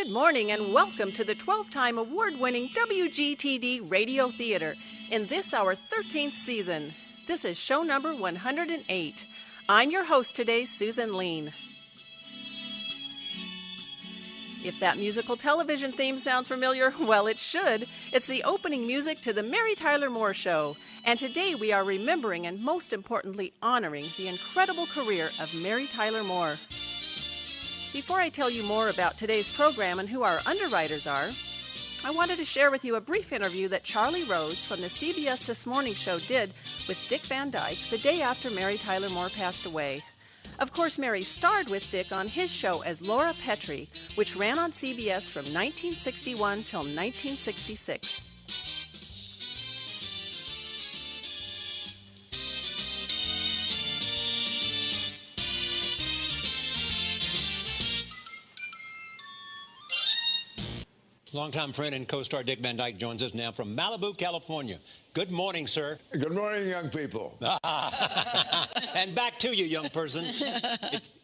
Good morning and welcome to the 12-time award-winning WGTD Radio Theater in this our 13th season. This is show number 108. I'm your host today, Susan Lean. If that musical television theme sounds familiar, well, it should. It's the opening music to the Mary Tyler Moore Show. And today we are remembering and most importantly honoring the incredible career of Mary Tyler Moore. Before I tell you more about today's program and who our underwriters are, I wanted to share with you a brief interview that Charlie Rose from the CBS This Morning Show did with Dick Van Dyck the day after Mary Tyler Moore passed away. Of course, Mary starred with Dick on his show as Laura Petrie, which ran on CBS from 1961 till 1966. Longtime friend and co-star Dick Van Dyck joins us now from Malibu, California. Good morning, sir. Good morning, young people. And back to you, young person.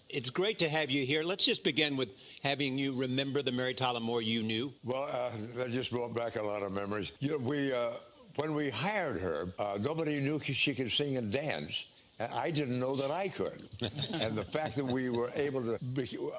It's great to have you here. Let's just begin with having you remember the Mary Tyler Moore you knew. Well, that just brought back a lot of memories. You know, when we hired her, nobody knew she could sing and dance. And I didn't know that I could. And the fact that we were able to,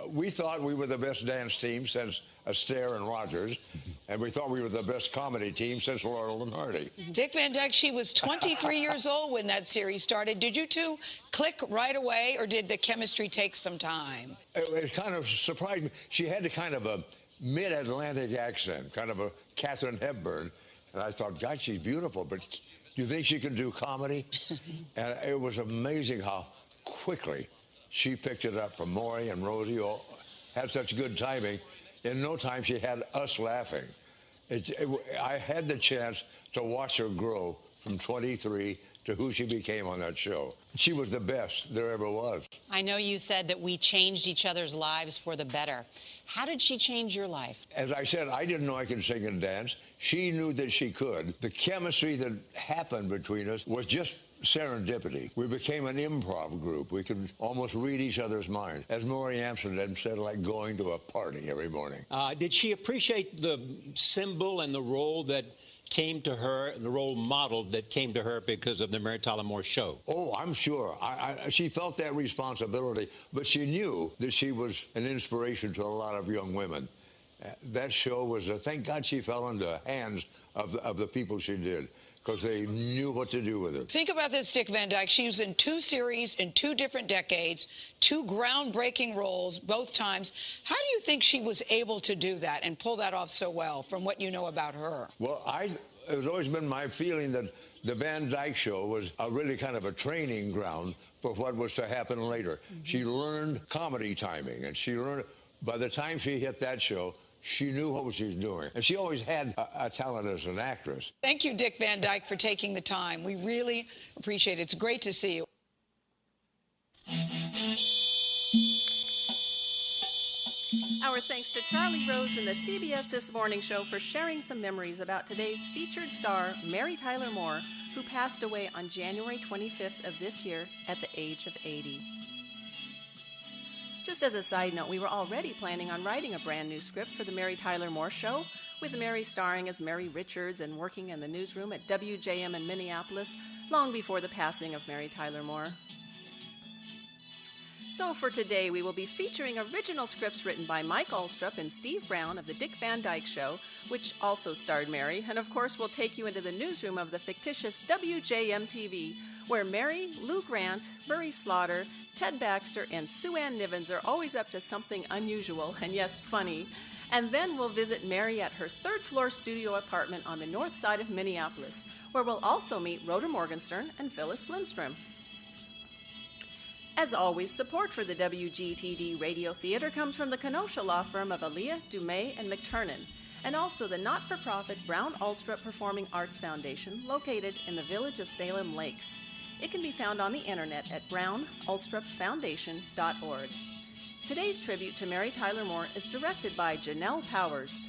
we thought we were the best dance team since Astaire and Rogers, and we thought we were the best comedy team since Laurel and Hardy. Dick Van Dyck, she was 23 years old when that series started. Did you two click right away, or did the chemistry take some time? It kind of surprised me. She had a kind of a mid-Atlantic accent, kind of a Katharine Hepburn, and I thought, God, she's beautiful, but do you think she can do comedy? And it was amazing how quickly she picked it up from Maury and Rosie, all had such good timing. In no time, she had us laughing. I had the chance to watch her grow from 23 to who she became on that show. She was the best there ever was. I know you said that we changed each other's lives for the better. How did she change your life? As I said, I didn't know I could sing and dance. She knew that she could. The chemistry that happened between us was just serendipity. We became an improv group. We could almost read each other's minds. As Maury Amsterdam said, like going to a party every morning. Did she appreciate the symbol and the role that came to her, the role model that came to her because of the Mary Tyler Moore Show? Oh, I'm sure. She felt that responsibility, but she knew that she was an inspiration to a lot of young women. That show was, thank God she fell into the hands of the people she did, because they knew what to do with it. Think about this, Dick Van Dyck. She was in 2 series in 2 different decades, 2 groundbreaking roles both times. How do you think she was able to do that and pull that off so well from what you know about her? Well, it has always been my feeling that the Van Dyck Show was really kind of a training ground for what was to happen later. Mm-hmm. She learned comedy timing, and she learned, by the time she hit that show, she knew what she was doing. And she always had a talent as an actress. Thank you, Dick Van Dyck, for taking the time. We really appreciate it. It's great to see you. Our thanks to Charlie Rose and the CBS This Morning Show for sharing some memories about today's featured star, Mary Tyler Moore, who passed away on January 25th of this year at the age of 80. Just as a side note, we were already planning on writing a brand new script for the Mary Tyler Moore Show, with Mary starring as Mary Richards and working in the newsroom at WJM in Minneapolis long before the passing of Mary Tyler Moore. So for today, we will be featuring original scripts written by Mike Ullstrup and Steve Brown of the Dick Van Dyck Show, which also starred Mary, and of course we'll take you into the newsroom of the fictitious WJM TV, where Mary, Lou Grant, Murray Slaughter, Ted Baxter, and Sue Ann Nivens are always up to something unusual and, yes, funny. And then we'll visit Mary at her 3rd-floor studio apartment on the north side of Minneapolis, where we'll also meet Rhoda Morgenstern and Phyllis Lindstrom. As always, support for the WGTD Radio Theater comes from the Kenosha law firm of Aaliyah, Dumais, and McTurnan, and also the not-for-profit Brown-Ullstrup Performing Arts Foundation, located in the village of Salem Lakes. It can be found on the internet at brown-ullstrupfoundation.org. Today's tribute to Mary Tyler Moore is directed by Janelle Powers.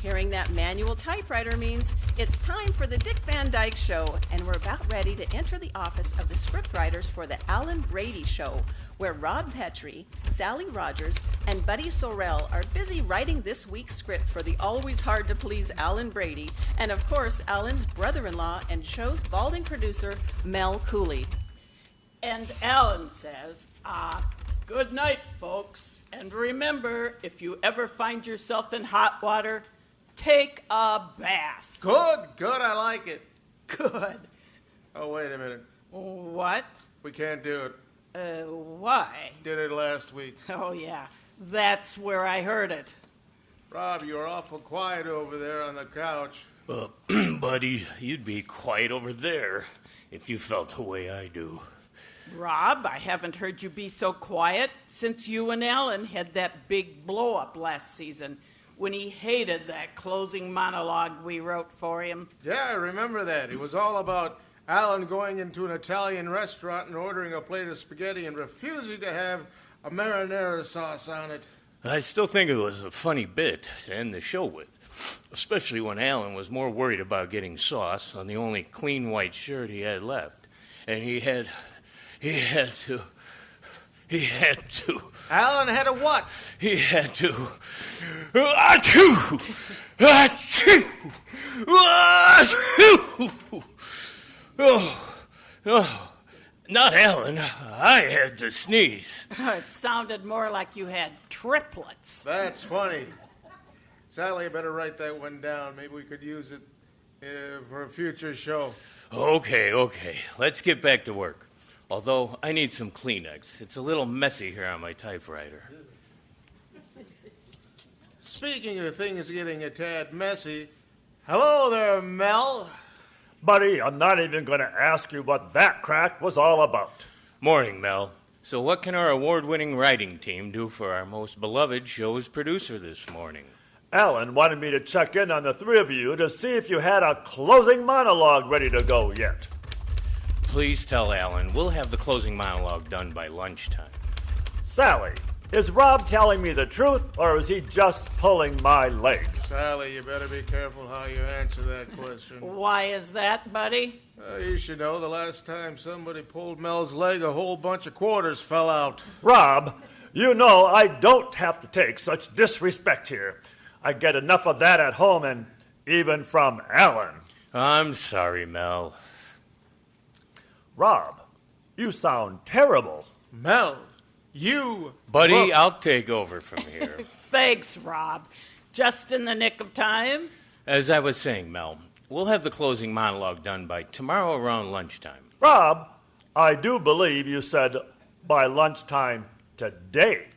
Hearing that manual typewriter means it's time for the Dick Van Dyck Show, and we're about ready to enter the office of the scriptwriters for the Alan Brady Show, where Rob Petrie, Sally Rogers, and Buddy Sorrell are busy writing this week's script for the always hard-to-please Alan Brady, and of course, Alan's brother-in-law and show's balding producer, Mel Cooley. And Alan says, good night, folks. And remember, if you ever find yourself in hot water, take a bath. Good, I like it. Good. Oh, wait a minute. What? We can't do it. Why? Did it last week. Oh, yeah. That's where I heard it. Rob, you're awful quiet over there on the couch. Buddy, you'd be quiet over there if you felt the way I do. Rob, I haven't heard you be so quiet since you and Alan had that big blow-up last season when he hated that closing monologue we wrote for him. Yeah, I remember that. It was all about Alan going into an Italian restaurant and ordering a plate of spaghetti and refusing to have a marinara sauce on it. I still think it was a funny bit to end the show with, especially when Alan was more worried about getting sauce on the only clean white shirt he had left. And he had to. Alan had a what? He had to. Achoo! Achoo! Achoo! Oh, not Alan. I had to sneeze. It sounded more like you had triplets. That's funny. Sally, I better write that one down. Maybe we could use it for a future show. Okay. Let's get back to work. Although I need some Kleenex. It's a little messy here on my typewriter. Speaking of things getting a tad messy, hello there, Mel. Buddy, I'm not even going to ask you what that crack was all about. Morning, Mel. So what can our award-winning writing team do for our most beloved show's producer this morning? Alan wanted me to check in on the three of you to see if you had a closing monologue ready to go yet. Please tell Alan we'll have the closing monologue done by lunchtime. Sally, is Rob telling me the truth, or is he just pulling my leg? Sally, you better be careful how you answer that question. Why is that, buddy? You should know the last time somebody pulled Mel's leg, a whole bunch of quarters fell out. Rob, you know I don't have to take such disrespect here. I get enough of that at home, and even from Alan. I'm sorry, Mel. Rob, you sound terrible. Mel, you... Buddy, I'll take over from here. Thanks, Rob. Just in the nick of time. As I was saying, Mel, we'll have the closing monologue done by tomorrow around lunchtime. Rob, I do believe you said by lunchtime today.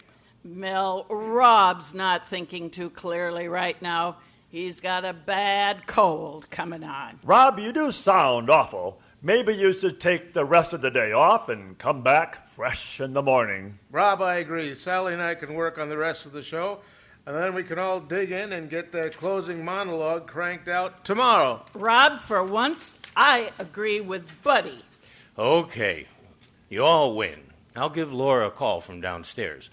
Mel, Rob's not thinking too clearly right now. He's got a bad cold coming on. Rob, you do sound awful. Maybe you should take the rest of the day off and come back fresh in the morning. Rob, I agree. Sally and I can work on the rest of the show, and then we can all dig in and get that closing monologue cranked out tomorrow. Rob, for once, I agree with Buddy. Okay, you all win. I'll give Laura a call from downstairs.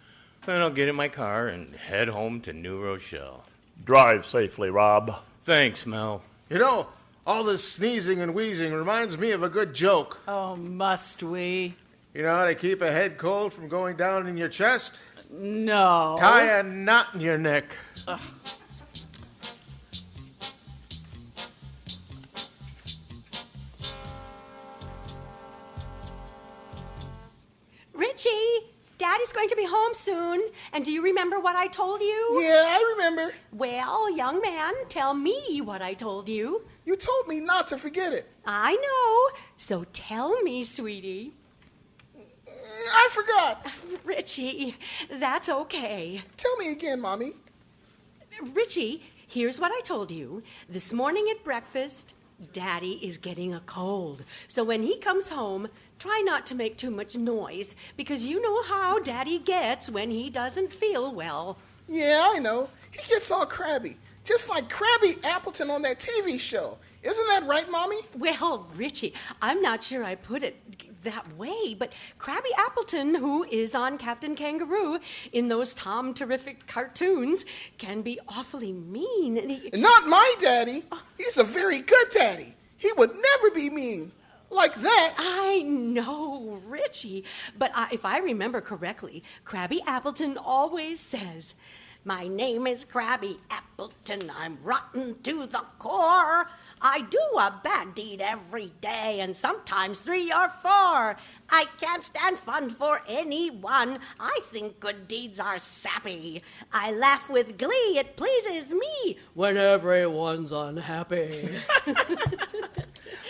Then I'll get in my car and head home to New Rochelle. Drive safely, Rob. Thanks, Mel. You know, all this sneezing and wheezing reminds me of a good joke. Oh, must we? You know how to keep a head cold from going down in your chest? No. Tie a knot in your neck. Ugh. Richie, Daddy's going to be home soon. And do you remember what I told you? Yeah, I remember. Well, young man, tell me what I told you. You told me not to forget it. I know. So tell me, sweetie. I forgot. Richie, that's okay. Tell me again, Mommy. Richie, here's what I told you. This morning at breakfast, Daddy is getting a cold. So when he comes home, try not to make too much noise, because you know how Daddy gets when he doesn't feel well. Yeah, I know. He gets all crabby, just like Krabby Appleton on that TV show. Isn't that right, Mommy? Well, Richie, I'm not sure I put it that way, but Krabby Appleton, who is on Captain Kangaroo in those Tom Terrific cartoons, can be awfully mean. And Not my daddy. He's a very good daddy. He would never be mean. Like that. I know, Richie, but if I remember correctly, Krabby Appleton always says, "My name is Krabby Appleton. I'm rotten to the core. I do a bad deed every day, and sometimes 3 or 4. I can't stand fun for anyone. I think good deeds are sappy. I laugh with glee. It pleases me when everyone's unhappy."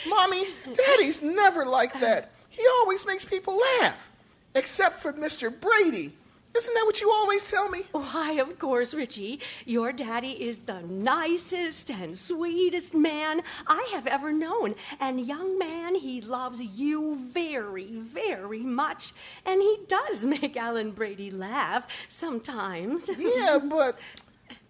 Mommy, Daddy's never like that. He always makes people laugh. Except for Mr. Brady. Isn't that what you always tell me? Why, of course, Richie. Your daddy is the nicest and sweetest man I have ever known. And young man, he loves you very, very much. And he does make Alan Brady laugh sometimes. Yeah, but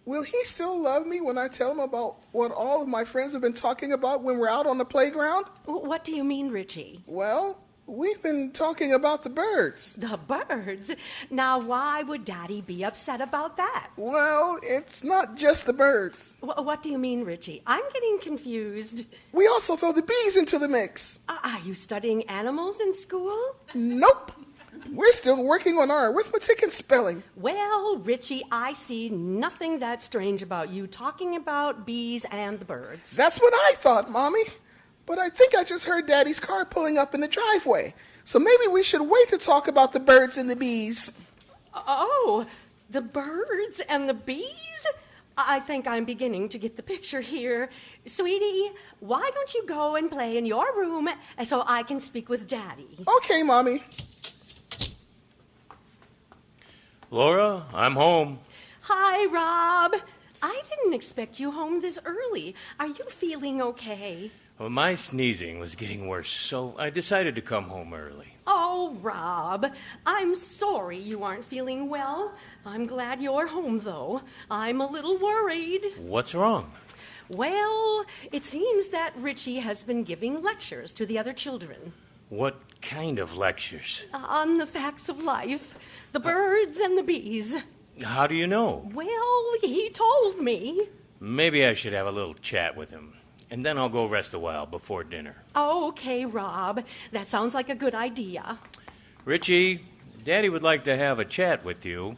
will he still love me when I tell him about what all of my friends have been talking about when we're out on the playground? What do you mean, Richie? Well, we've been talking about the birds. The birds? Now, why would Daddy be upset about that? Well, it's not just the birds. What do you mean, Richie? I'm getting confused. We also throw the bees into the mix. Are you studying animals in school? Nope. We're still working on our arithmetic and spelling. Well, Richie, I see nothing that strange about you talking about bees and the birds. That's what I thought, Mommy. But I think I just heard Daddy's car pulling up in the driveway. So maybe we should wait to talk about the birds and the bees. Oh, the birds and the bees? I think I'm beginning to get the picture here. Sweetie, why don't you go and play in your room so I can speak with Daddy? Okay, Mommy. Laura, I'm home. Hi, Rob. I didn't expect you home this early. Are you feeling okay? Well, my sneezing was getting worse, so I decided to come home early. Oh, Rob, I'm sorry you aren't feeling well. I'm glad you're home, though. I'm a little worried. What's wrong? Well, it seems that Richie has been giving lectures to the other children. What kind of lectures? On the facts of life, the birds and the bees. How do you know? Well, he told me. Maybe I should have a little chat with him, and then I'll go rest a while before dinner. Okay, Rob, that sounds like a good idea. Richie, Daddy would like to have a chat with you.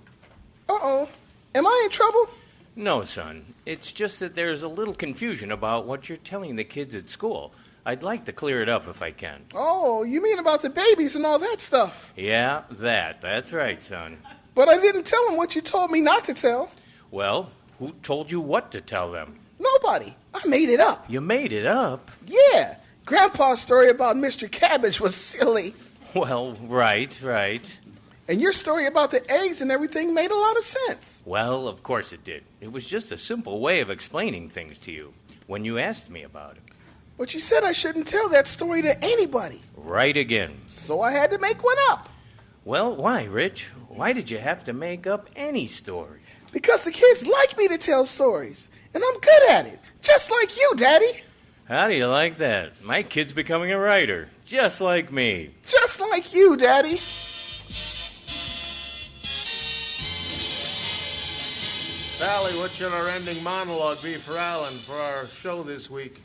Uh-oh. Am I in trouble? No, son. It's just that there's a little confusion about what you're telling the kids at school. I'd like to clear it up if I can. Oh, you mean about the babies and all that stuff? Yeah, that's right, son. But I didn't tell them what you told me not to tell. Well, who told you what to tell them? Nobody. I made it up. You made it up? Yeah. Grandpa's story about Mr. Cabbage was silly. Well, right. And your story about the eggs and everything made a lot of sense. Well, of course it did. It was just a simple way of explaining things to you when you asked me about it. But you said I shouldn't tell that story to anybody. Right again. So I had to make one up. Well, why, Rich? Why did you have to make up any story? Because the kids like me to tell stories. And I'm good at it. Just like you, Daddy. How do you like that? My kid's becoming a writer. Just like me. Just like you, Daddy. Sally, what should our ending monologue be for Alan for our show this week?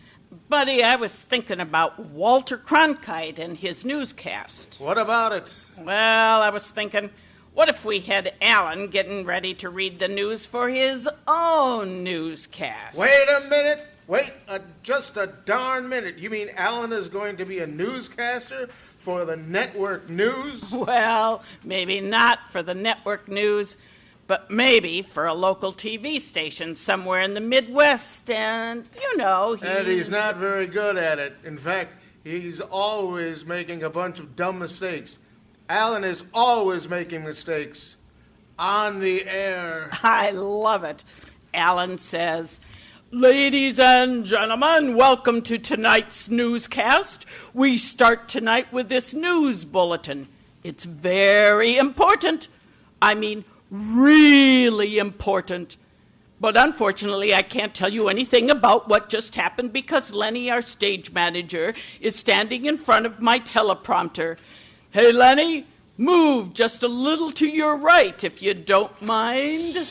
Buddy, I was thinking about Walter Cronkite and his newscast. What about it? Well, I was thinking, what if we had Alan getting ready to read the news for his own newscast? Wait a minute. Wait just a darn minute. You mean Alan is going to be a newscaster for the network news? Well, maybe not for the network news, but maybe for a local TV station somewhere in the Midwest, and, you know, And he's not very good at it. In fact, he's always making a bunch of dumb mistakes. Alan is always making mistakes. On the air. I love it. Alan says, "Ladies and gentlemen, welcome to tonight's newscast. We start tonight with this news bulletin. It's very important. I mean, really important. But unfortunately, I can't tell you anything about what just happened because Lenny, our stage manager, is standing in front of my teleprompter. Hey, Lenny, move just a little to your right, if you don't mind.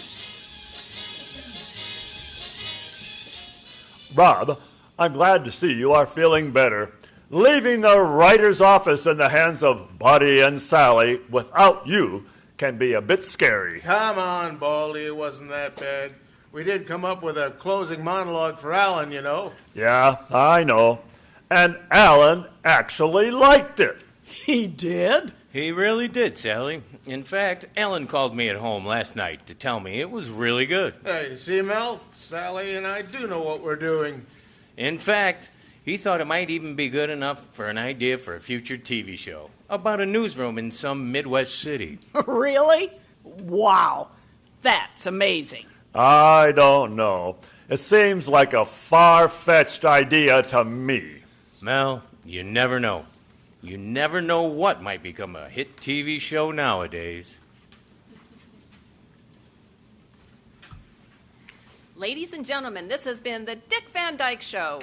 Bob, I'm glad to see you are feeling better. Leaving the writer's office in the hands of Buddy and Sally without you can be a bit scary. Come on, Baldy, it wasn't that bad. We did come up with a closing monologue for Alan, you know. Yeah, I know. And Alan actually liked it. He did? He really did, Sally. In fact, Alan called me at home last night to tell me it was really good. Hey, see, Mel? Sally and I do know what we're doing. In fact, he thought it might even be good enough for an idea for a future TV show about a newsroom in some Midwest city. Really? Wow. That's amazing. I don't know. It seems like a far-fetched idea to me. Mel, you never know. You never know what might become a hit TV show nowadays. Ladies and gentlemen, this has been the Dick Van Dyke Show.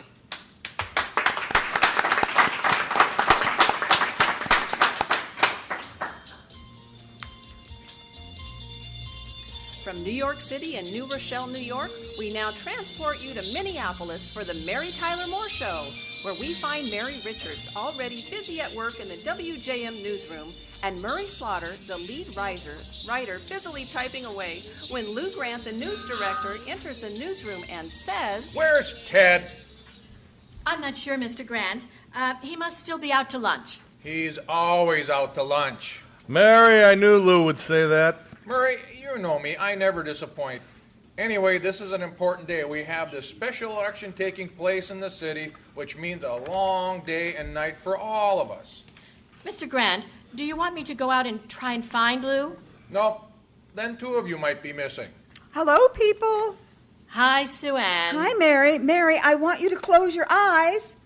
From New York City and New Rochelle, New York, we now transport you to Minneapolis for the Mary Tyler Moore Show, where we find Mary Richards already busy at work in the WJM newsroom, and Murray Slaughter, the lead writer, busily typing away when Lou Grant, the news director, enters the newsroom and says, "Where's Ted?" I'm not sure, Mr. Grant. He must still be out to lunch. He's always out to lunch. Mary, I knew Lou would say that. Murray, you know me. I never disappoint. Anyway, this is an important day. We have this special election taking place in the city, which means a long day and night for all of us. Mr. Grant, do you want me to go out and try and find Lou? Nope. Then two of you might be missing. Hello, people. Hi, Sue Ann. Hi, Mary. Mary, I want you to close your eyes.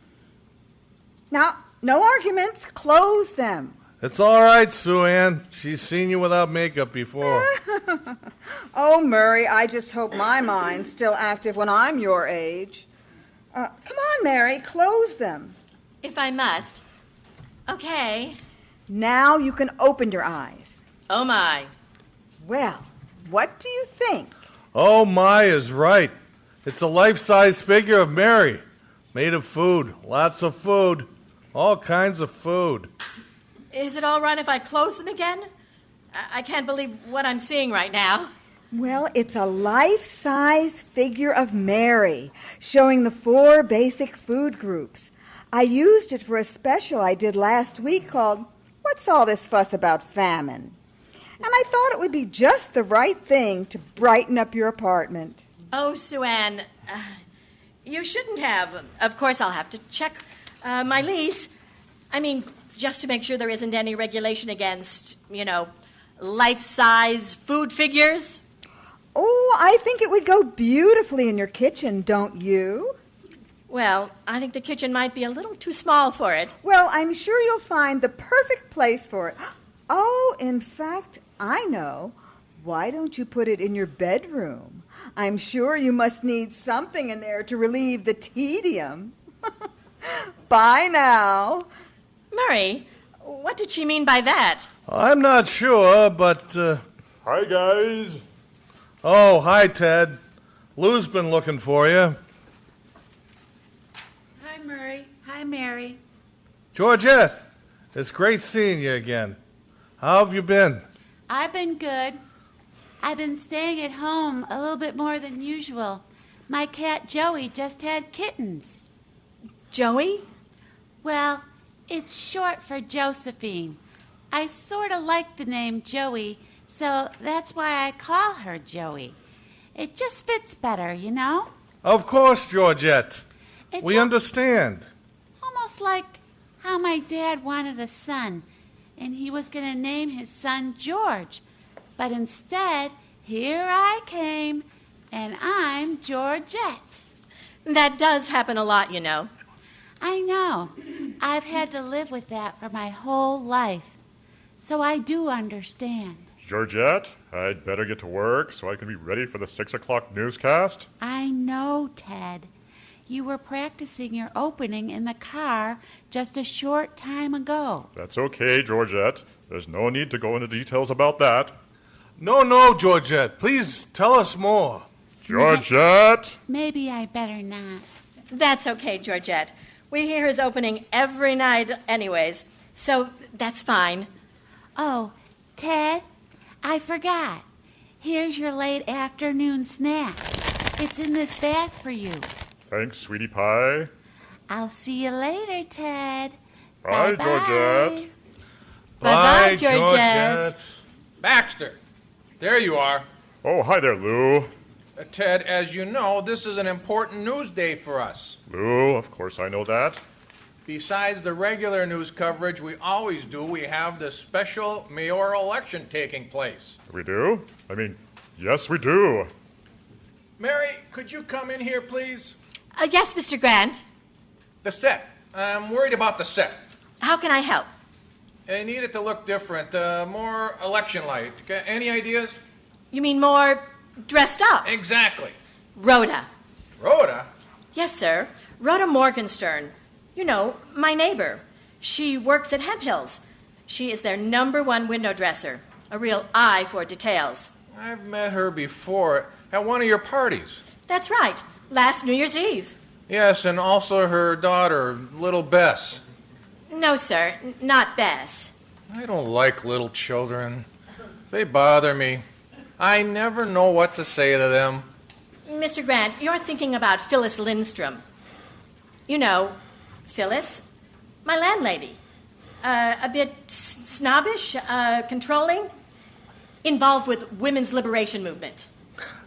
Now, no arguments. Close them. It's all right, Sue Ann. She's seen you without makeup before. Oh, Murray, I just hope my mind's still active when I'm your age. Come on, Mary, close them. If I must. Okay. Now you can open your eyes. Oh, my. Well, what do you think? Oh, my is right. It's a life-size figure of Mary, made of food, lots of food, all kinds of food. Is it all right if I close them again? I can't believe what I'm seeing right now. Well, it's a life-size figure of Mary, showing the 4 basic food groups. I used it for a special I did last week called What's All This Fuss About Famine? And I thought it would be just the right thing to brighten up your apartment. Oh, Sue Ann, you shouldn't have. Of course, I'll have to check my lease. I mean, just to make sure there isn't any regulation against, life-size food figures. Oh, I think it would go beautifully in your kitchen, don't you? Well, I think the kitchen might be a little too small for it. Well, I'm sure you'll find the perfect place for it. Oh, in fact, I know. Why don't you put it in your bedroom? I'm sure you must need something in there to relieve the tedium. Bye now. Murray, what did she mean by that? I'm not sure, but... Hi, guys. Oh, hi, Ted. Lou's been looking for you. Hi, Murray. Hi, Mary. Georgette, it's great seeing you again. How have you been? I've been good. I've been staying at home a little bit more than usual. My cat Joey just had kittens. Joey? Well, it's short for Josephine. I sort of like the name Joey, so that's why I call her Joey. It just fits better, you know? Of course, Georgette. We understand. Almost like how my dad wanted a son, and he was going to name his son George. But instead, here I came, and I'm Georgette. That does happen a lot, you know. I know. I've had to live with that for my whole life. So I do understand. Georgette, I'd better get to work so I can be ready for the 6 o'clock newscast. I know, Ted. You were practicing your opening in the car just a short time ago. That's okay, Georgette. There's no need to go into details about that. No, Georgette. Please tell us more. Georgette! Maybe I better not. That's okay, Georgette. We hear his opening every night anyways, so that's fine. Oh, Ted, I forgot. Here's your late afternoon snack. It's in this bag for you. Thanks, sweetie pie. I'll see you later, Ted. Bye, Georgette. Bye-bye, Georgette. Baxter, there you are. Oh, hi there, Lou. Ted, as you know, this is an important news day for us. Lou, of course I know that. Besides the regular news coverage we always do, we have the special mayoral election taking place. We do? Yes, we do. Mary, could you come in here, please? Yes, Mr. Grant. The set. I'm worried about the set. How can I help? I need it to look different, more election-like. Any ideas? You mean more dressed up? Exactly. Rhoda. Rhoda? Yes, sir. Rhoda Morgenstern. You know, my neighbor. She works at Hemp Hills. She is their #1 window dresser. A real eye for details. I've met her before at one of your parties. That's right. Last New Year's Eve. Yes, and also her daughter, little Bess. No, sir. Not Bess. I don't like little children. They bother me. I never know what to say to them. Mr. Grant, you're thinking about Phyllis Lindstrom. You know, Phyllis, my landlady. A bit snobbish, controlling, involved with women's liberation movement.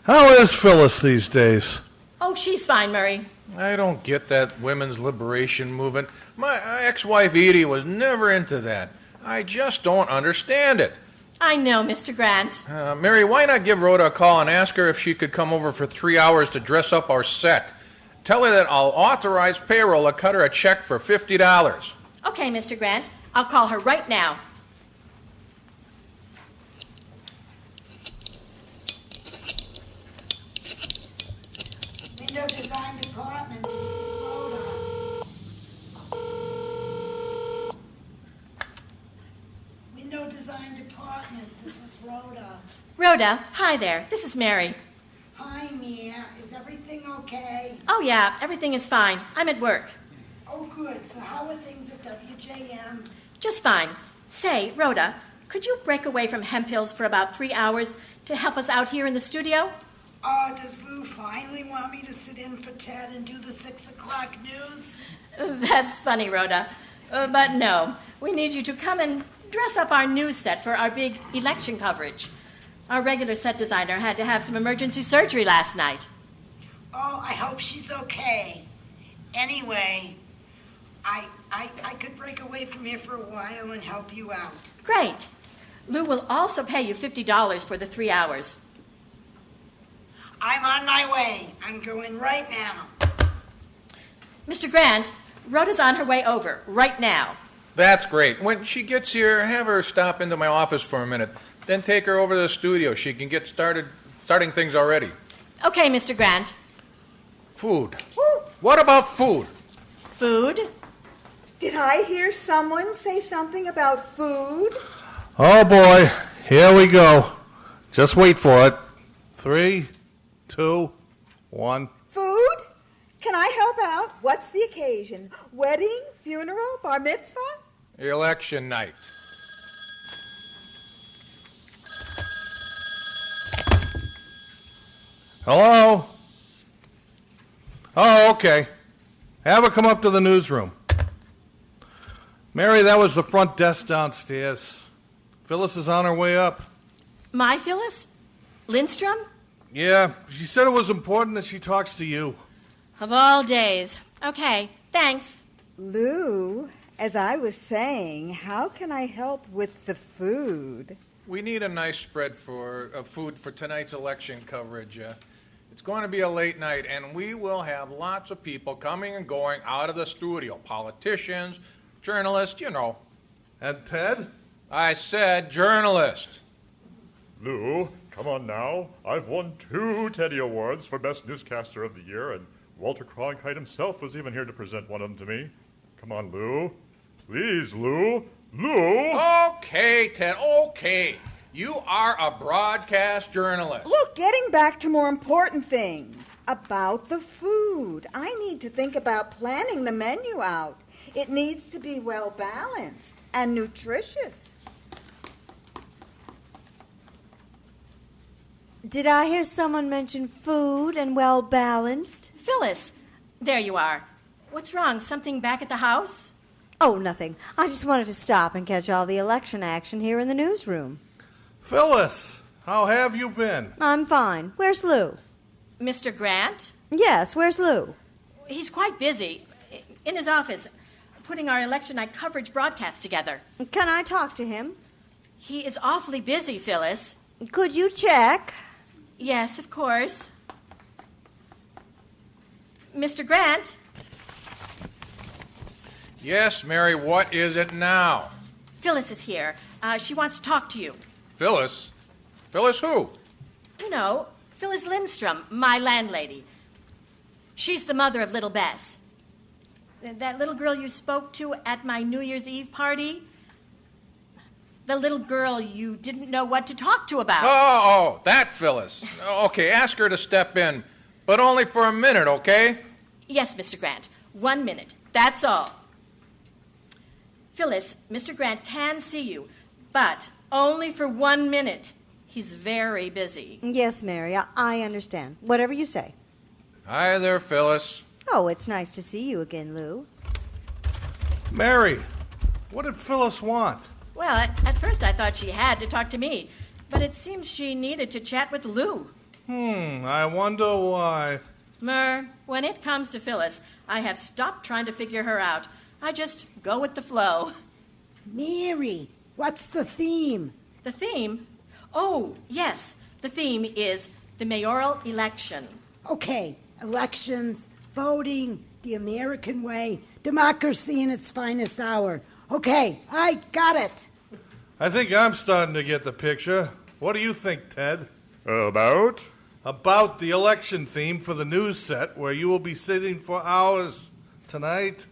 How is Phyllis these days? Oh, she's fine, Murray. I don't get that women's liberation movement. My ex-wife Edie was never into that. I just don't understand it. I know, Mr. Grant. Mary, why not give Rhoda a call and ask her if she could come over for 3 hours to dress up our set? Tell her that I'll authorize payroll to cut her a check for $50. Okay, Mr. Grant. I'll call her right now. Window Design Department, this is Rhoda. Window Design Department, this is Rhoda. Rhoda, hi there. This is Mary. Hi, Mia. Is everything okay? Oh, yeah. Everything is fine. I'm at work. Oh, good. So how are things at WJM? Just fine. Say, Rhoda, could you break away from Hemp Hills for about 3 hours to help us out here in the studio? Does Lou finally want me to sit in for Ted and do the 6 o'clock news? That's funny, Rhoda. But no, we need you to come and dress up our news set for our big election coverage. Our regular set designer had to have some emergency surgery last night. Oh, I hope she's okay. Anyway, I could break away from here for a while and help you out. Great. Lou will also pay you $50 for the 3 hours. I'm on my way. I'm going right now. Mr. Grant, Rhoda's on her way over right now. That's great. When she gets here, have her stop into my office for a minute. Then take her over to the studio. She can get starting things already. Okay, Mr. Grant. Food. Woo. What about food? Food? Did I hear someone say something about food? Oh, boy. Here we go. Just wait for it. 3, 2, 1. Food? Can I help out? What's the occasion? Wedding, funeral, bar mitzvah? Election night. Hello? Oh, okay. Have her come up to the newsroom. Mary, that was the front desk downstairs. Phyllis is on her way up. My Phyllis? Lindstrom? Yeah, she said it was important that she talks to you. Of all days. Okay, thanks. Lou, as I was saying, how can I help with the food? We need a nice spread for food for tonight's election coverage. It's going to be a late night, and we will have lots of people coming and going out of the studio. Politicians, journalists, you know. And Ted? I said journalists. Lou, come on now. I've won 2 Teddy Awards for Best Newscaster of the Year, and Walter Cronkite himself was even here to present one of them to me. Come on, Lou. Please, Lou. Lou! Okay, Ted, okay. You are a broadcast journalist. Look, getting back to more important things. About the food. I need to think about planning the menu out. It needs to be well balanced and nutritious. Did I hear someone mention food and well balanced? Phyllis, there you are. What's wrong? Something back at the house? Oh, nothing. I just wanted to stop and catch all the election action here in the newsroom. Phyllis, how have you been? I'm fine. Where's Lou? Mr. Grant? Yes, where's Lou? He's quite busy. In his office, putting our election night coverage broadcast together. Can I talk to him? He is awfully busy, Phyllis. Could you check? Yes, of course. Mr. Grant? Yes, Mary, what is it now? Phyllis is here. She wants to talk to you. Phyllis? Phyllis who? You know, Phyllis Lindstrom, my landlady. She's the mother of little Bess. That little girl you spoke to at my New Year's Eve party? The little girl you didn't know what to talk to about. Oh, that Phyllis. Okay, ask her to step in, but only for a minute, okay? Yes, Mr. Grant. 1 minute. That's all. Phyllis, Mr. Grant can see you, but only for 1 minute. He's very busy. Yes, Mary, I understand. Whatever you say. Hi there, Phyllis. Oh, it's nice to see you again, Lou. Mary, what did Phyllis want? Well, at first I thought she had to talk to me, but it seems she needed to chat with Lou. I wonder why. Myrrh, when it comes to Phyllis, I have stopped trying to figure her out. I just go with the flow. Mary, what's the theme? The theme? Oh, yes. The theme is the mayoral election. Okay, elections, voting, the American way, democracy in its finest hour. Okay, I got it. I think I'm starting to get the picture. What do you think, Ted? About? About the election theme for the news set where you will be sitting for hours tonight.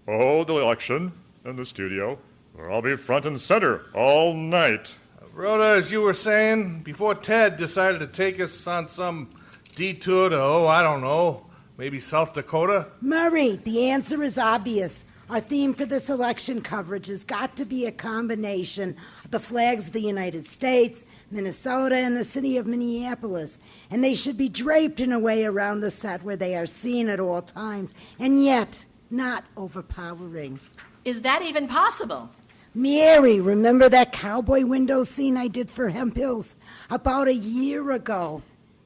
Oh, the election in the studio, where I'll be front and center all night. Rhoda, as you were saying, before Ted decided to take us on some detour to, I don't know, maybe South Dakota? Murray, the answer is obvious. Our theme for this election coverage has got to be a combination of the flags of the United States, Minnesota, and the city of Minneapolis. And they should be draped in a way around the set where they are seen at all times, and yet not overpowering. Is that even possible? Mary, remember that cowboy window scene I did for Hemp Hills about a year ago?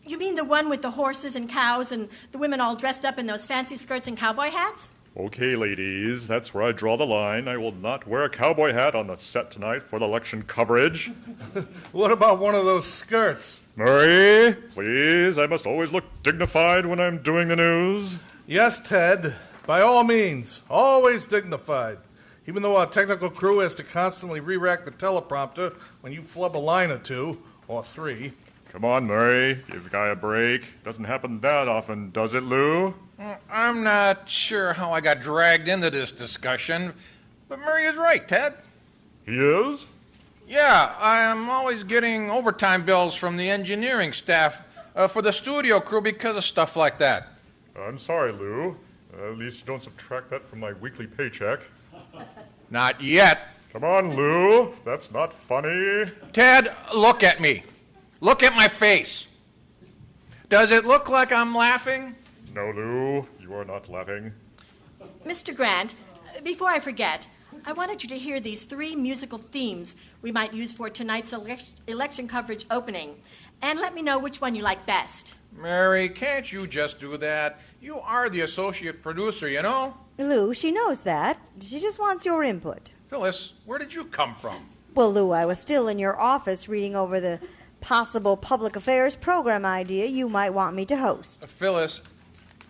You mean the one with the horses and cows and the women all dressed up in those fancy skirts and cowboy hats? Okay, ladies, that's where I draw the line. I will not wear a cowboy hat on the set tonight for the election coverage. What about one of those skirts? Murray, please, I must always look dignified when I'm doing the news. Yes, Ted, by all means, always dignified. Even though our technical crew has to constantly re-rack the teleprompter when you flub a line or two, or three. Come on, Murray, give the guy a break. Doesn't happen that often, does it, Lou? I'm not sure how I got dragged into this discussion, but Murray is right, Ted. He is? Yeah, I'm always getting overtime bills from the engineering staff for the studio crew because of stuff like that. I'm sorry, Lou. At least you don't subtract that from my weekly paycheck. Not yet. Come on, Lou. That's not funny. Ted, look at me. Look at my face. Does it look like I'm laughing? No, Lou, you are not laughing. Mr. Grant, before I forget, I wanted you to hear these 3 musical themes we might use for tonight's election coverage opening, and let me know which one you like best. Mary, can't you just do that? You are the associate producer, you know? Lou, she knows that. She just wants your input. Phyllis, where did you come from? Well, Lou, I was still in your office reading over the possible public affairs program idea you might want me to host. Phyllis,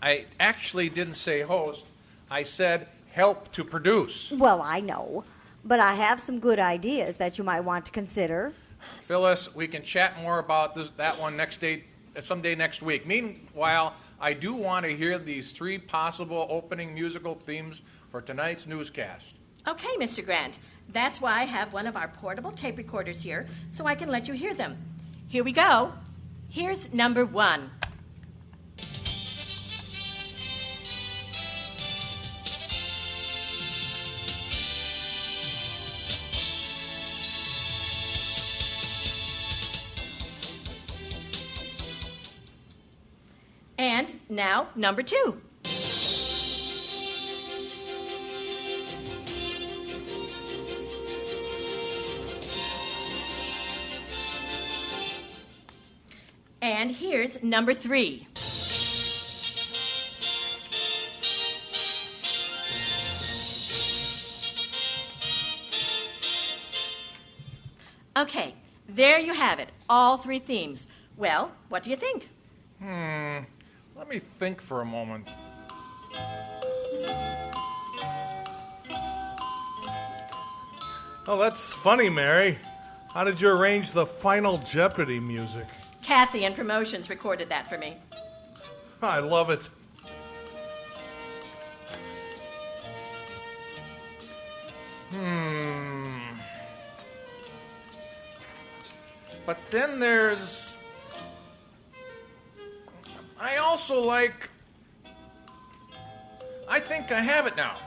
I actually didn't say host. I said help to produce. Well, I know, but I have some good ideas that you might want to consider. Phyllis, we can chat more about that one someday next week. Meanwhile, I do want to hear these 3 possible opening musical themes for tonight's newscast. Okay, Mr. Grant. That's why I have one of our portable tape recorders here, so I can let you hear them. Here we go. Here's number 1. And now, number 2. And here's number 3. Okay, there you have it, all 3 themes. Well, what do you think? Let me think for a moment. Oh, that's funny, Mary. How did you arrange the Final Jeopardy music? Kathy in promotions recorded that for me. I love it. But then there's... I think I have it now.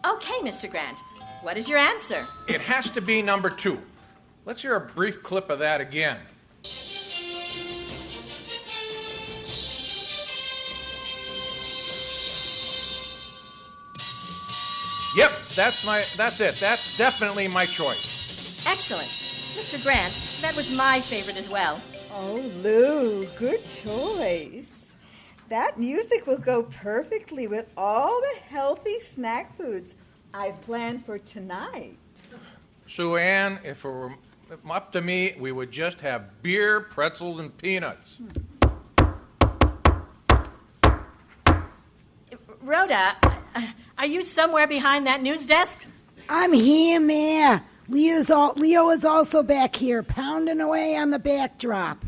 Okay, Mr. Grant. What is your answer? It has to be number 2. Let's hear a brief clip of that again. Yep, that's it. That's definitely my choice. Excellent. Mr. Grant, that was my favorite as well. Oh, Lou, good choice. That music will go perfectly with all the healthy snack foods I've planned for tonight. Sue Ann, if it were up to me, we would just have beer, pretzels, and peanuts. Rhoda, are you somewhere behind that news desk? I'm here, Mayor. Leo is also back here, pounding away on the backdrop.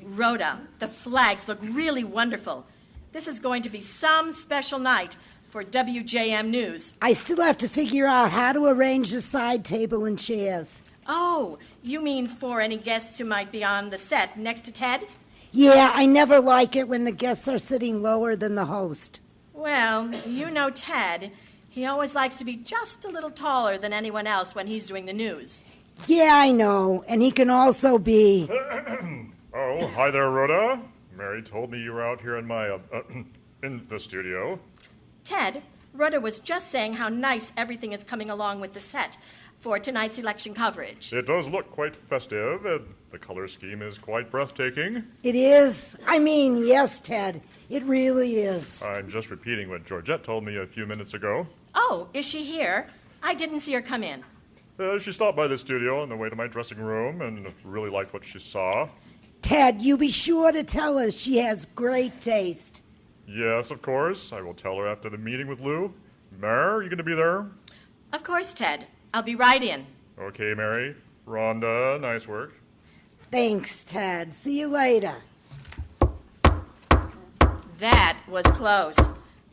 Rhoda, the flags look really wonderful. This is going to be some special night for WJM News. I still have to figure out how to arrange the side table and chairs. Oh, you mean for any guests who might be on the set next to Ted? Yeah, I never like it when the guests are sitting lower than the host. Well, you know Ted. He always likes to be just a little taller than anyone else when he's doing the news. Yeah, I know. And he can also be... Oh, hi there, Rhoda. Mary told me you were out here in my, in the studio. Ted, Rhoda was just saying how nice everything is coming along with the set for tonight's election coverage. It does look quite festive, and the color scheme is quite breathtaking. It is. I mean, yes, Ted. It really is. I'm just repeating what Georgette told me a few minutes ago. Oh, is she here? I didn't see her come in. She stopped by the studio on the way to my dressing room and really liked what she saw. Ted, you be sure to tell her she has great taste. Yes, of course. I will tell her after the meeting with Lou. Mare, are you going to be there? Of course, Ted. I'll be right in. Okay, Mary. Rhonda, nice work. Thanks, Ted. See you later. That was close.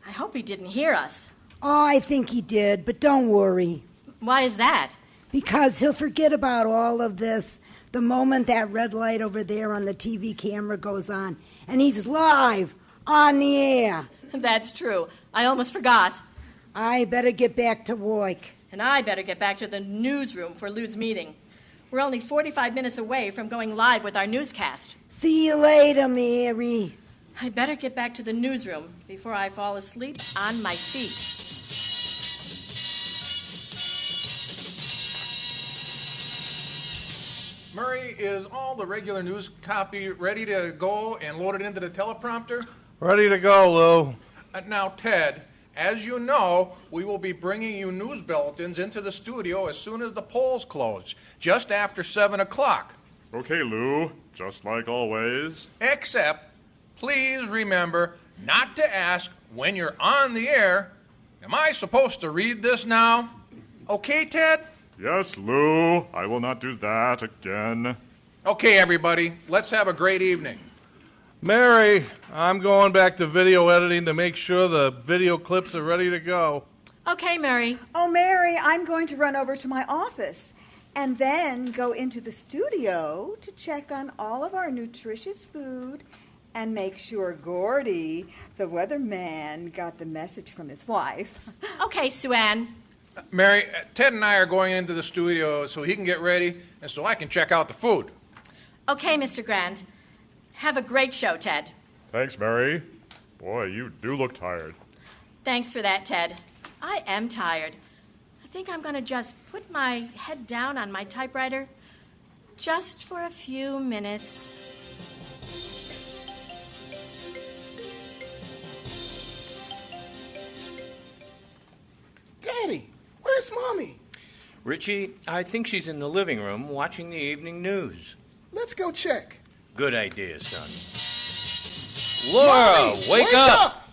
I hope he didn't hear us. Oh, I think he did, but don't worry. Why is that? Because he'll forget about all of this the moment that red light over there on the TV camera goes on, and he's live on the air. That's true. I almost forgot. I better get back to work. And I better get back to the newsroom for Lou's meeting. We're only 45 minutes away from going live with our newscast. See you later, Mary. I better get back to the newsroom before I fall asleep on my feet. Murray, is all the regular news copy ready to go and loaded into the teleprompter? Ready to go, Lou. Now, Ted, as you know, we will be bringing you news bulletins into the studio as soon as the polls close, just after 7 o'clock. Okay, Lou, just like always. Except, please remember not to ask when you're on the air, am I supposed to read this now? Okay, Ted? Yes, Lou, I will not do that again. Okay, everybody, let's have a great evening. Mary, I'm going back to video editing to make sure the video clips are ready to go. Okay, Mary. Oh, Mary, I'm going to run over to my office and then go into the studio to check on all of our nutritious food and make sure Gordy, the weatherman, got the message from his wife. Okay, Sue Ann. Mary, Ted and I are going into the studio so he can get ready and so I can check out the food. Okay, Mr. Grant. Have a great show, Ted. Thanks, Mary. Boy, you do look tired. Thanks for that, Ted. I am tired. I think I'm going to just put my head down on my typewriter just for a few minutes. Daddy, where's Mommy? Richie, I think she's in the living room watching the evening news. Let's go check. Good idea, son. Laura, Mommy, wake up!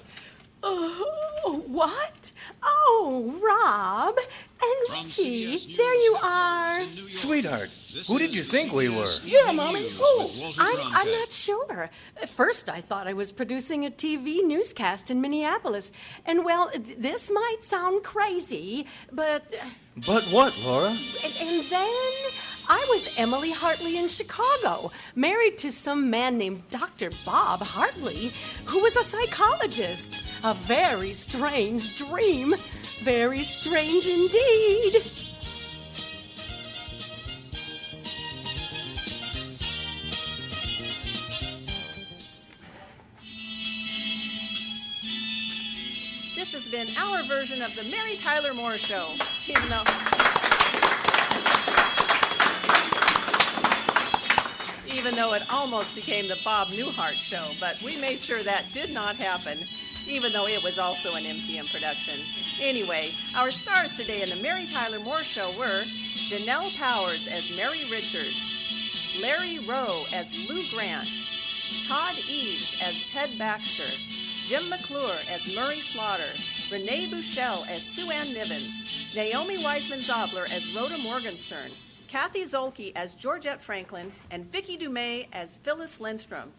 Oh, what? Oh, Rob and Richie, there you are. Sweetheart, who did you think we were? Yeah, Mommy, who? I'm not sure. At first, I thought I was producing a TV newscast in Minneapolis. And, well, this might sound crazy, but... But what, Laura? And then I was Emily Hartley in Chicago, married to some man named Dr. Bob Hartley, who was a psychologist. A very strange dream. Very strange indeed. This has been our version of the Mary Tyler Moore Show. Even though it almost became the Bob Newhart Show, but we made sure that did not happen, even though it was also an MTM production. Anyway, our stars today in the Mary Tyler Moore Show were Janelle Powers as Mary Richards, Larry Rowe as Lou Grant, Todd Eves as Ted Baxter, Jim McClure as Murray Slaughter, Renee Bushell as Sue Ann Nivens, Naomi Wiseman-Zobler as Rhoda Morgenstern, Kathy Zolke as Georgette Franklin, and Vicki Dumais as Phyllis Lindstrom.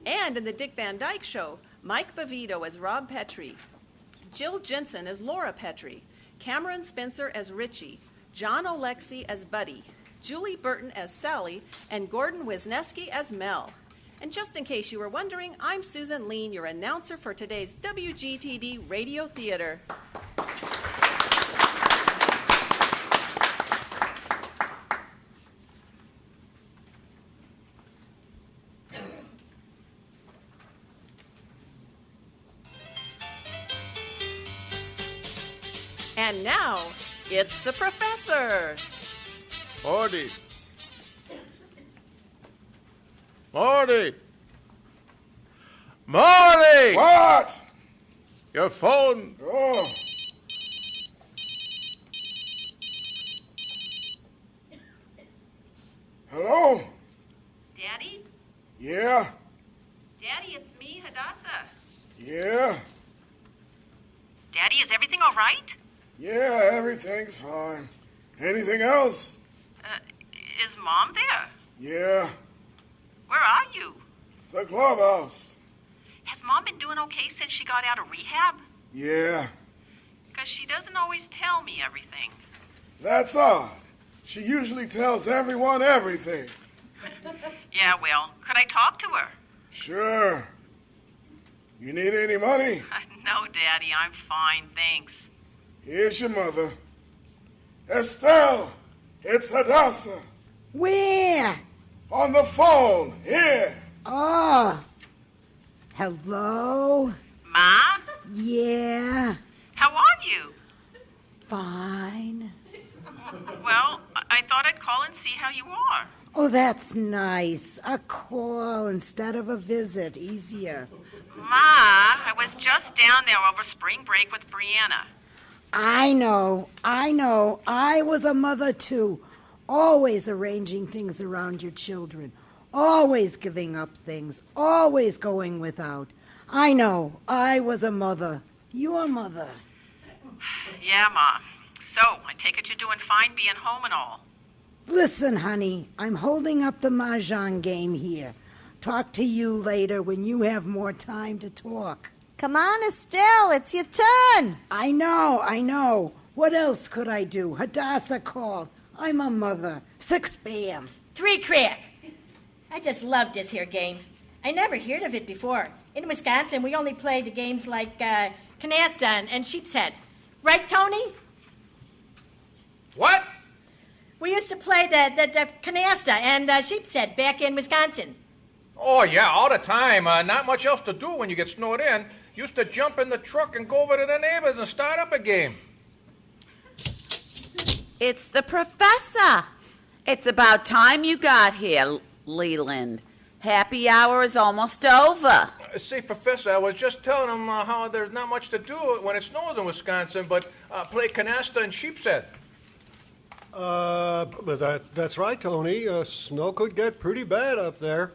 And in the Dick Van Dyke Show, Mike Bavito as Rob Petrie, Jill Jensen as Laura Petrie, Cameron Spencer as Richie, John Alexi as Buddy, Julie Burton as Sally, and Gordon Wisniewski as Mel. And just in case you were wondering, I'm Susan Lean, your announcer for today's WGTD Radio Theater. And now, it's the professor. Marty. Marty! Marty! What? Your phone. Oh. Hello? Daddy? Yeah? Daddy, it's me, Hadassah. Yeah? Daddy, is everything all right? Yeah, everything's fine. Anything else? Is Mom there? Yeah. Where are you? The clubhouse. Has Mom been doing okay since she got out of rehab? Yeah. Because she doesn't always tell me everything. That's odd. She usually tells everyone everything. Yeah, well, could I talk to her? Sure. You need any money? No, Daddy, I'm fine, thanks. Here's your mother. Estelle, it's Hadassah. Where? On the phone, here. Oh. Hello? Mom? Yeah. How are you? Fine. Well, I thought I'd call and see how you are. Oh, that's nice. A call instead of a visit. Easier. Ma, I was just down there over spring break with Brianna. I know. I was a mother, too. Always arranging things around your children. Always giving up things. Always going without. I know. I was a mother. Your mother. Yeah, Ma. So, I take it you're doing fine being home and all. Listen, honey, I'm holding up the mahjong game here. Talk to you later when you have more time to talk. Come on, Estelle, it's your turn. I know. What else could I do? Hadassah called. I'm a mother. 6 p.m. 3 crack. I just love this here game. I never heard of it before. In Wisconsin, we only played the games like canasta and sheep's head. Right, Tony? What? We used to play the canasta and sheep's head back in Wisconsin. Oh, yeah, all the time. Not much else to do when you get snowed in. Used to jump in the truck and go over to the neighbors and start up a game. It's the professor. It's about time you got here, Leland. Happy hour is almost over. See, Professor, I was just telling him how there's not much to do when it snows in Wisconsin, but play canasta and sheep's head. But that's right, Tony. Snow could get pretty bad up there.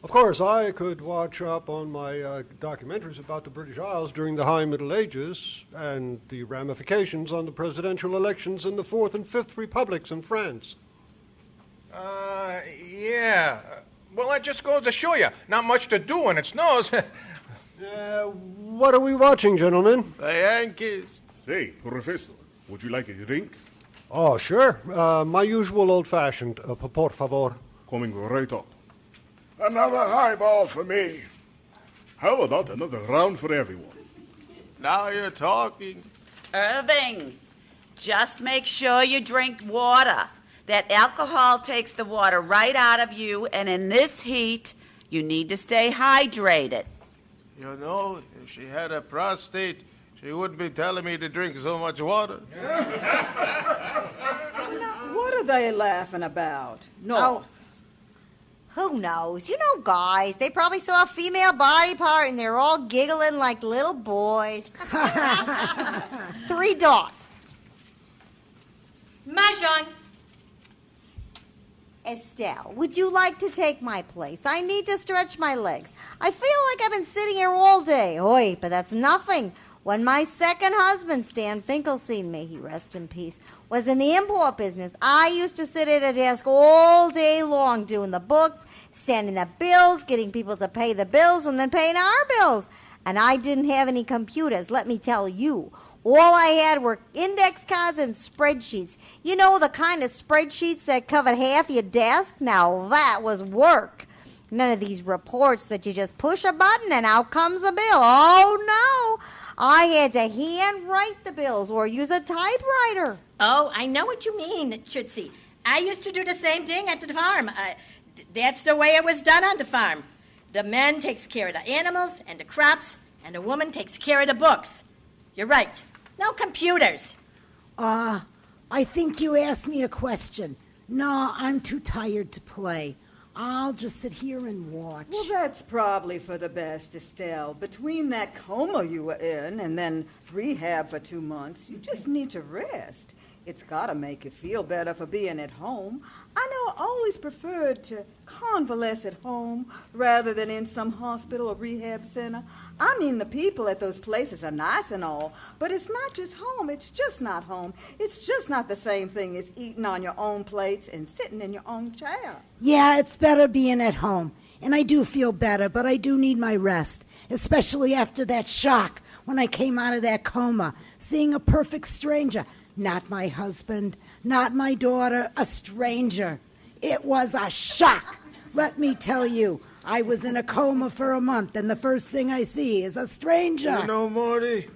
Of course, I could watch up on my documentaries about the British Isles during the High Middle Ages and the ramifications on the presidential elections in the Fourth and Fifth Republics in France. Yeah. Well, that just goes to show you. Not much to do when it snows. What are we watching, gentlemen? The Yankees. Say, Professor, would you like a drink? Oh, sure. My usual old-fashioned, por favor. Coming right up. Another highball for me. How about another round for everyone? Now you're talking. Irving, just make sure you drink water. That alcohol takes the water right out of you, and in this heat, you need to stay hydrated. You know, if she had a prostate, she wouldn't be telling me to drink so much water. What are they laughing about? No. Oh. Who knows? You know guys, they probably saw a female body part and they're all giggling like little boys. 3 dots. Mahjong. Estelle, would you like to take my place? I need to stretch my legs. I feel like I've been sitting here all day. Oi, but that's nothing. When my second husband, Stan Finkelstein, may he rest in peace, was in the import business, I used to sit at a desk all day long doing the books, sending the bills, getting people to pay the bills, and then paying our bills. And I didn't have any computers, let me tell you. All I had were index cards and spreadsheets. You know, the kind of spreadsheets that covered half your desk? Now that was work. None of these reports that you just push a button and out comes a bill. Oh, no. I had to handwrite the bills or use a typewriter. Oh, I know what you mean, Tootsie. I used to do the same thing at the farm. That's the way it was done on the farm. The man takes care of the animals and the crops, and the woman takes care of the books. You're right. No computers. I think you asked me a question. No, I'm too tired to play. I'll just sit here and watch. Well, that's probably for the best, Estelle. Between that coma you were in and then rehab for 2 months, you just need to rest. It's got to make you feel better for being at home. I know I always preferred to convalesce at home rather than in some hospital or rehab center. I mean, the people at those places are nice and all, but it's not just home. It's just not home. It's just not the same thing as eating on your own plates and sitting in your own chair. Yeah, it's better being at home. And I do feel better, but I do need my rest, especially after that shock when I came out of that coma, seeing a perfect stranger. Not my husband, not my daughter, a stranger. It was a shock. Let me tell you, I was in a coma for a month, and the first thing I see is a stranger. You know, Morty,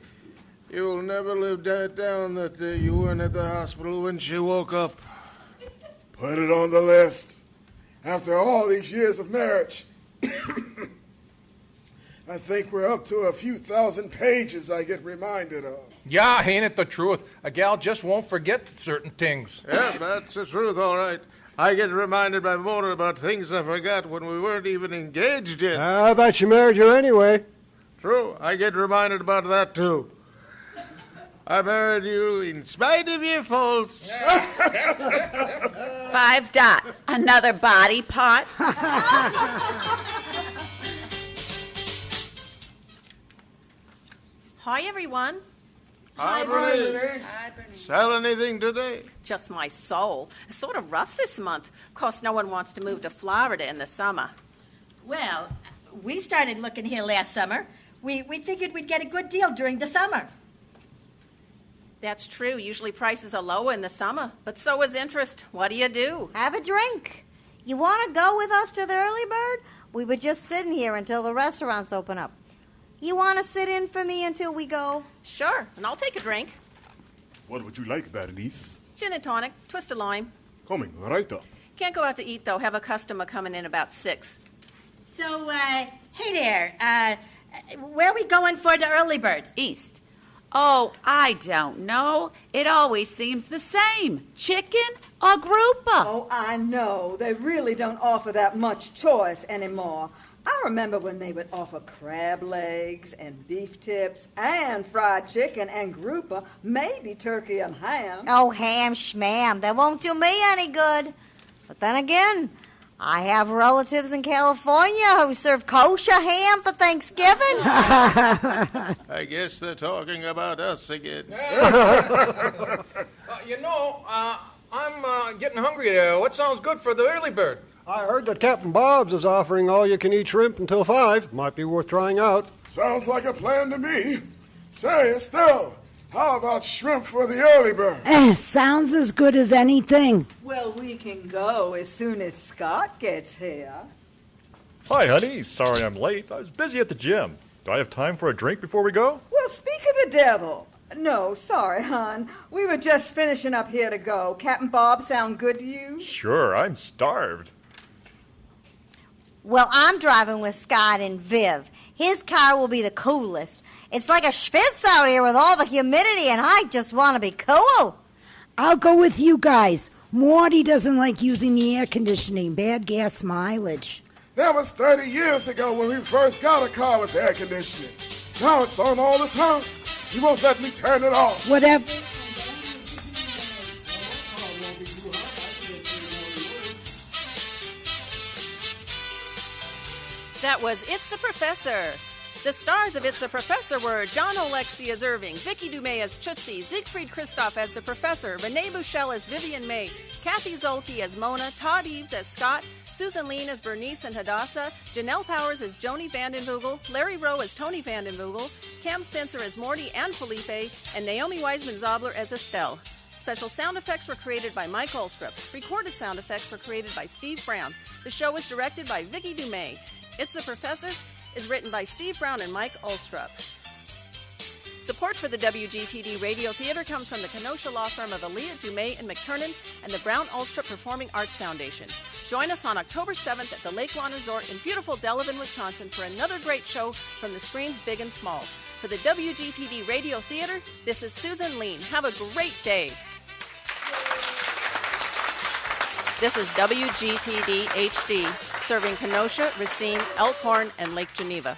you'll never live that down that you weren't at the hospital when she woke up. Put it on the list. After all these years of marriage, I think we're up to a few thousand pages I get reminded of. Yeah, ain't it the truth? A gal just won't forget certain things. Yeah, that's the truth, all right. I get reminded by Mona about things I forgot when we weren't even engaged yet. I bet she married you anyway. True, I get reminded about that, too. I married you in spite of your faults. 5 dot. Another body part. Hi, everyone. Hi, Bernice. Sell anything today? Just my soul. It's sort of rough this month. Of course, no one wants to move to Florida in the summer. Well, we started looking here last summer. We figured we'd get a good deal during the summer. That's true. Usually prices are lower in the summer, but so is interest. What do you do? Have a drink. You want to go with us to the early bird? We were just sitting here until the restaurants open up. You want to sit in for me until we go? Sure, and I'll take a drink. What would you like, Bernice? Gin and tonic, twist of lime. Coming right up. Can't go out to eat, though. Have a customer coming in about 6. So, hey there. Where are we going for the early bird? East. Oh, I don't know. It always seems the same. Chicken or grouper? Oh, I know. They really don't offer that much choice anymore. I remember when they would offer crab legs and beef tips and fried chicken and grouper, maybe turkey and ham. Oh, ham schmam. That won't do me any good. But then again, I have relatives in California who serve kosher ham for Thanksgiving. I guess they're talking about us again. I'm getting hungry. What sounds good for the early bird? I heard that Captain Bob's is offering all-you-can-eat shrimp until 5. Might be worth trying out. Sounds like a plan to me. Say, Estelle, how about shrimp for the early bird? Sounds as good as anything. Well, we can go as soon as Scott gets here. Hi, honey. Sorry I'm late. I was busy at the gym. Do I have time for a drink before we go? Well, speak of the devil. No, sorry, hon. We were just finishing up here to go. Captain Bob sound good to you? Sure, I'm starved. Well, I'm driving with Scott and Viv. His car will be the coolest. It's like a schwitz out here with all the humidity, and I just want to be cool. I'll go with you guys. Morty doesn't like using the air conditioning. Bad gas mileage. That was 30 years ago when we first got a car with air conditioning. Now it's on all the time. He won't let me turn it off. Whatever. That was It's the Professor. The stars of It's the Professor were John Alexi as Irving, Vicky Dumais as Tootsie, Siegfried Christoph as the Professor, Renee Bushell as Vivian May, Kathy Zolke as Mona, Todd Eves as Scott, Susan Lean as Bernice and Hadassah, Janelle Powers as Joni Vandenvogel, Larry Rowe as Tony Vandenvogel, Cam Spencer as Morty and Felipe, and Naomi Wiseman-Zobler as Estelle. Special sound effects were created by Mike Ullstrup. Recorded sound effects were created by Steve Brown. The show was directed by Vicky Dumais. It's the Professor is written by Steve Brown and Mike Ullstrup. Support for the WGTD Radio Theater comes from the Kenosha law firm of Aaliyah, Dumais, and McTurnan and the Brown-Ullstrup Performing Arts Foundation. Join us on October 7th at the Lake Lawn Resort in beautiful Delavan, Wisconsin for another great show from the screens big and small. For the WGTD Radio Theater, this is Susan Lean. Have a great day. This is WGTD HD, serving Kenosha, Racine, Elkhorn, and Lake Geneva.